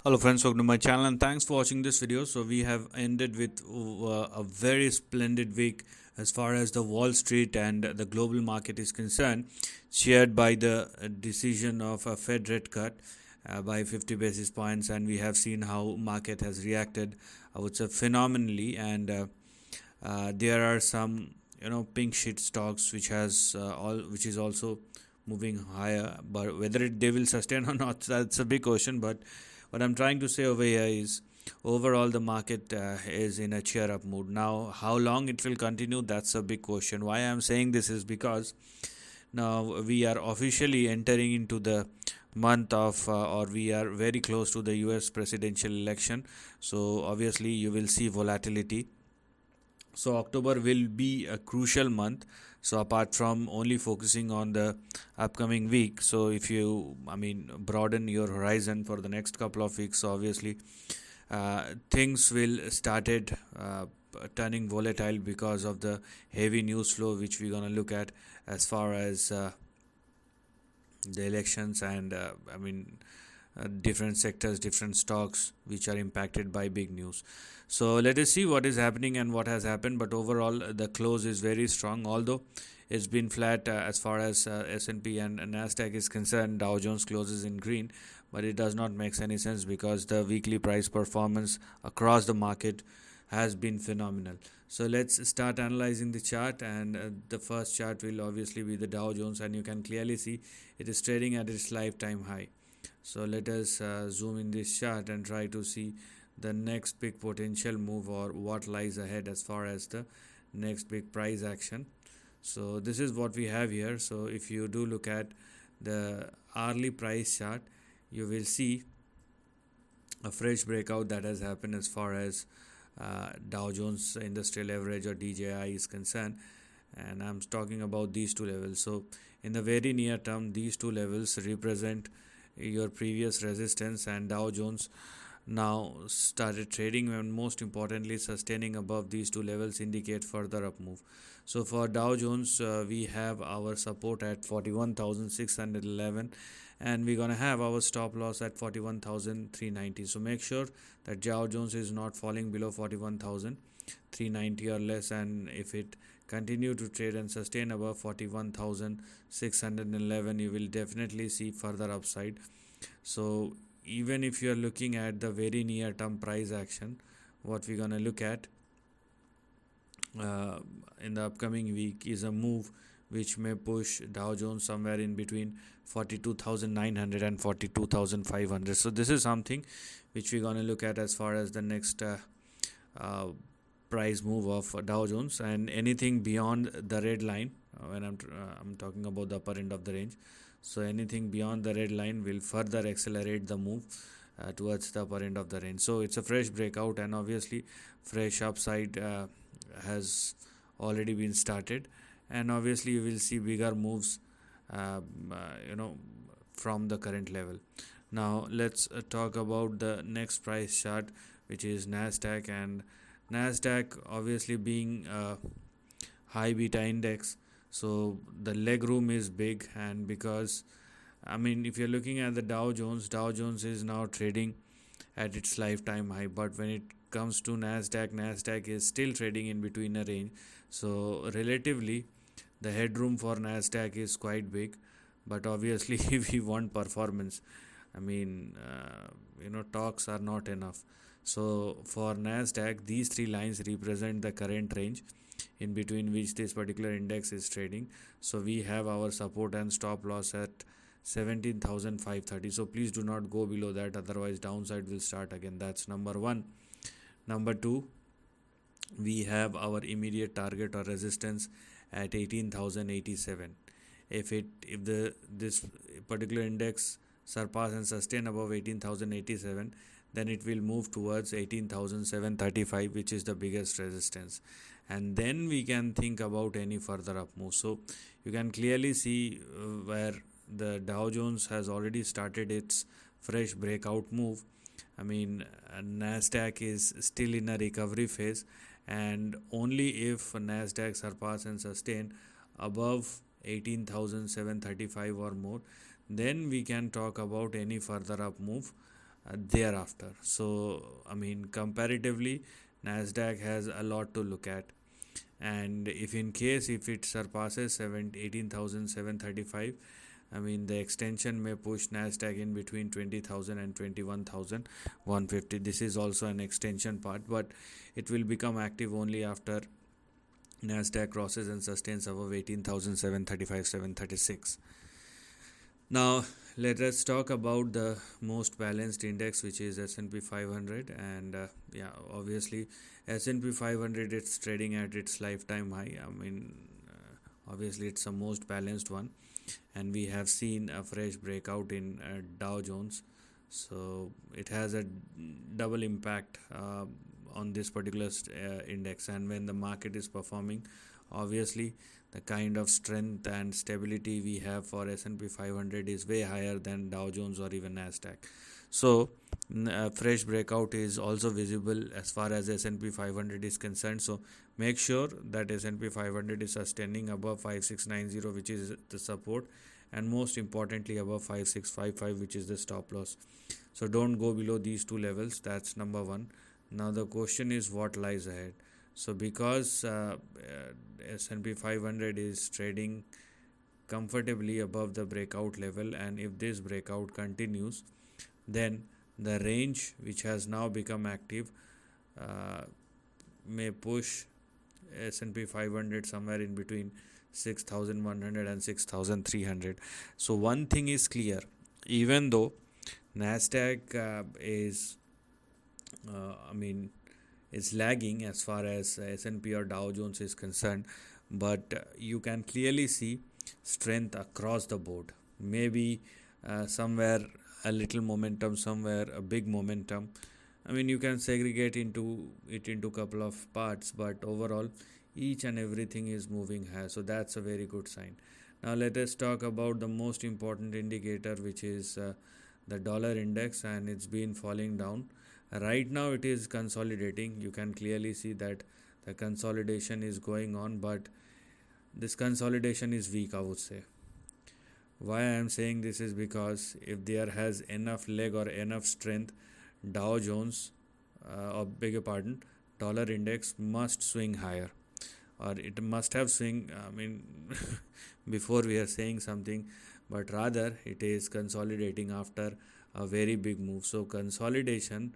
Hello friends, welcome to my channel and thanks for watching this video. So we have ended with a very splendid week as far as the Wall Street and the global market is concerned, shared by the decision of a Fed rate cut by 50 basis points, and we have seen how market has reacted, I would say phenomenally, and there are some pink sheet stocks which is also moving higher, but whether they will sustain or not, that's a big question. But what I'm trying to say over here is overall the market is in a cheer up mood. Now how long it will continue, that's a big question. Why I'm saying this is because now we are officially entering into the month of or we are very close to the US presidential election, so obviously you will see volatility. So October will be a crucial month. So apart from only focusing on the upcoming week, so if you broaden your horizon for the next couple of weeks, so obviously things will started turning volatile because of the heavy news flow which we're gonna look at as far as the elections and different sectors, different stocks which are impacted by big news. So let us see what is happening and what has happened. But overall, the close is very strong, although it's been flat as far as S&P and Nasdaq is concerned. Dow Jones closes in green, but it does not make any sense because the weekly price performance across the market has been phenomenal. So let's start analyzing the chart, and the first chart will obviously be the Dow Jones, and you can clearly see it is trading at its lifetime high. So let us zoom in this chart and try to see the next big potential move or what lies ahead as far as the next big price action. So this is what we have here. So if you do look at the hourly price chart, you will see a fresh breakout that has happened as far as Dow Jones Industrial Average or DJI is concerned, and I'm talking about these two levels. So in the very near term, these two levels represent your previous resistance, and Dow Jones now started trading, and most importantly sustaining above these two levels indicate further up move. So for Dow Jones, we have our support at 41,611, and we're gonna have our stop loss at 41,390. So make sure that Dow Jones is not falling below 41,390 or less, and if it continue to trade and sustain above 41,611, you will definitely see further upside. So even if you are looking at the very near term price action, what we're gonna look at uh, in the upcoming week is a move which may push Dow Jones somewhere in between 42,900 and 42,500. So this is something which we're gonna look at as far as the next uh, price move of Dow Jones, and anything beyond the red line when I'm talking about the upper end of the range. So anything beyond the red line will further accelerate the move towards the upper end of the range. So it's a fresh breakout, and obviously fresh upside has already been started, and obviously you will see bigger moves uh, you know from the current level. Now let's talk about the next price chart, which is Nasdaq. And Nasdaq obviously being a high beta index, so the leg room is big. And because if you're looking at the Dow Jones is now trading at its lifetime high, but when it comes to Nasdaq is still trading in between a range. So relatively the headroom for Nasdaq is quite big, but obviously if we want performance, talks are not enough. So for Nasdaq, these three lines represent the current range in between which this particular index is trading. So we have our support and stop loss at 17,530. So please do not go below that, otherwise downside will start again. That's number one. Number two, we have our immediate target or resistance at 18,087. If this particular index surpass and sustain above 18,087, then it will move towards 18,735, which is the biggest resistance, and then we can think about any further up move. So you can clearly see where the Dow Jones has already started its fresh breakout move. Nasdaq is still in a recovery phase, and only if Nasdaq surpass and sustain above 18,735 or more, then we can talk about any further up move thereafter. So I mean, comparatively, Nasdaq has a lot to look at, and if in case if it surpasses 18,735, I mean, the extension may push Nasdaq in between 20,000 and 21,150. This is also an extension part, but it will become active only after Nasdaq crosses and sustains above 18,735, 736. Now let us talk about the most balanced index, which is S&P 500. And yeah, obviously S&P 500, it's trading at its lifetime high. I mean, obviously it's the most balanced one, and we have seen a fresh breakout in Dow Jones. So it has a double impact on this particular index. And when the market is performing, obviously the kind of strength and stability we have for S&P 500 is way higher than Dow Jones or even Nasdaq. So fresh breakout is also visible as far as S&P 500 is concerned. So make sure that S&P 500 is sustaining above 5690, which is the support, and most importantly above 5655, which is the stop loss. So don't go below these two levels. That's number one. Now the question is what lies ahead. So because S&P 500 is trading comfortably above the breakout level, and if this breakout continues, then the range which has now become active may push S&P 500 somewhere in between 6,100 and 6,300. So one thing is clear: even though Nasdaq I mean, is lagging as far as S&P or Dow Jones is concerned, but you can clearly see strength across the board. Maybe somewhere a little momentum, somewhere a big momentum. I mean, you can segregate into couple of parts, but overall each and everything is moving high. So that's a very good sign. Now let us talk about the most important indicator, which is the dollar index, and it's been falling down. Right now it is consolidating. You can clearly see that the consolidation is going on, but this consolidation is weak, I would say. Why I am saying this is because if there has enough leg or enough strength, Dow Jones, or beg your pardon, dollar index must swing higher, or it must have swing. I mean, before we are saying something, but rather it is consolidating after a very big move. So consolidation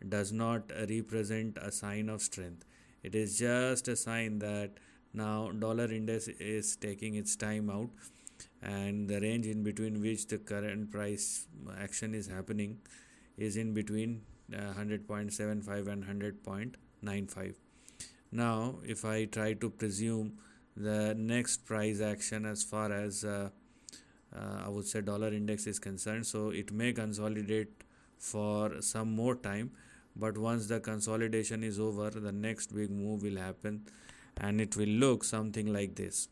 does not represent a sign of strength. It is just a sign that now dollar index is taking its time out, and the range in between which the current price action is happening is in between 100.75 and 100.95. Now if I try to presume the next price action as far as I would say dollar index is concerned, so it may consolidate for some more time, but once the consolidation is over, the next big move will happen, and it will look something like this.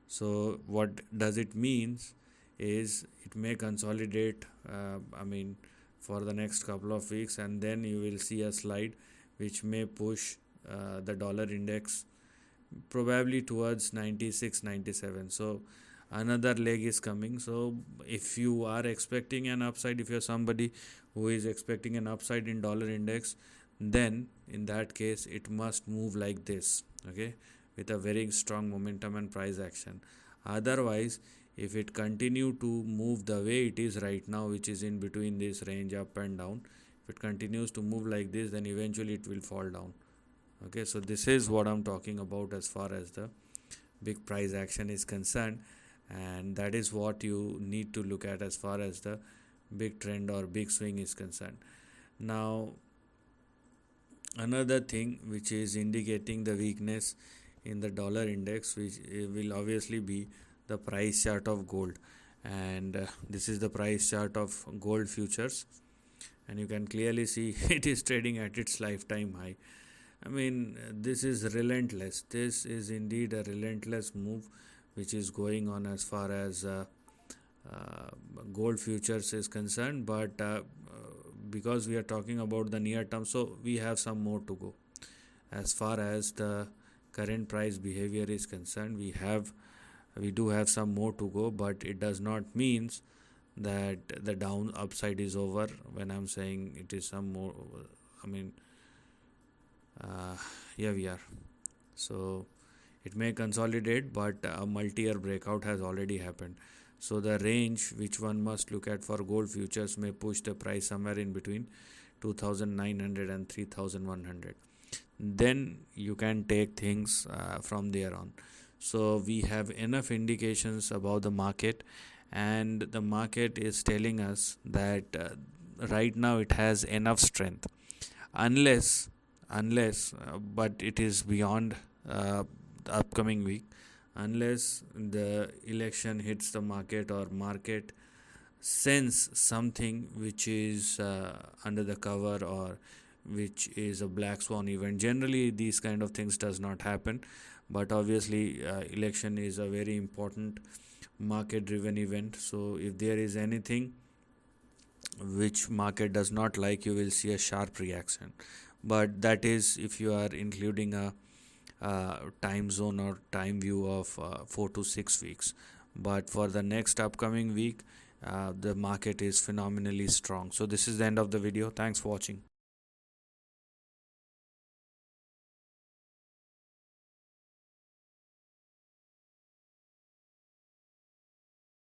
So what does it means is it may consolidate I mean, for the next couple of weeks, and then you will see a slide which may push the dollar index probably towards 96, 97. So another leg is coming. So if you are expecting an upside, if you're somebody who is expecting an upside in dollar index, then in that case it must move like this, okay, with a very strong momentum and price action. Otherwise, if it continue to move the way it is right now, which is in between this range up and down, if it continues to move like this, then eventually it will fall down. Okay, so this is what I'm talking about as far as the big price action is concerned, and that is what you need to look at as far as the big trend or big swing is concerned. Now another thing which is indicating the weakness in the dollar index, which will obviously be the price chart of gold, and this is the price chart of gold futures, and you can clearly see it is trading at its lifetime high. I mean, this is relentless. This is indeed a relentless move which is going on as far as gold futures is concerned. But because we are talking about the near term, so we have some more to go. As far as the current price behavior is concerned, we do have some more to go, but it does not means that the down upside is over. When I'm saying it is some more, I mean, here we are. So it may consolidate, but a multi-year breakout has already happened. So the range which one must look at for gold futures may push the price somewhere in between 2,900 and 3,100. Then you can take things from there on. So we have enough indications about the market, and the market is telling us that right now it has enough strength, unless but it is beyond the upcoming week, unless the election hits the market or market sense something which is under the cover, or which is a black swan event. Generally these kind of things does not happen, but obviously election is a very important market driven event. So if there is anything which market does not like, you will see a sharp reaction. But that is if you are including a time zone or time view of 4 to 6 weeks. But for the next upcoming week, the market is phenomenally strong. So this is the end of the video. Thanks for watching.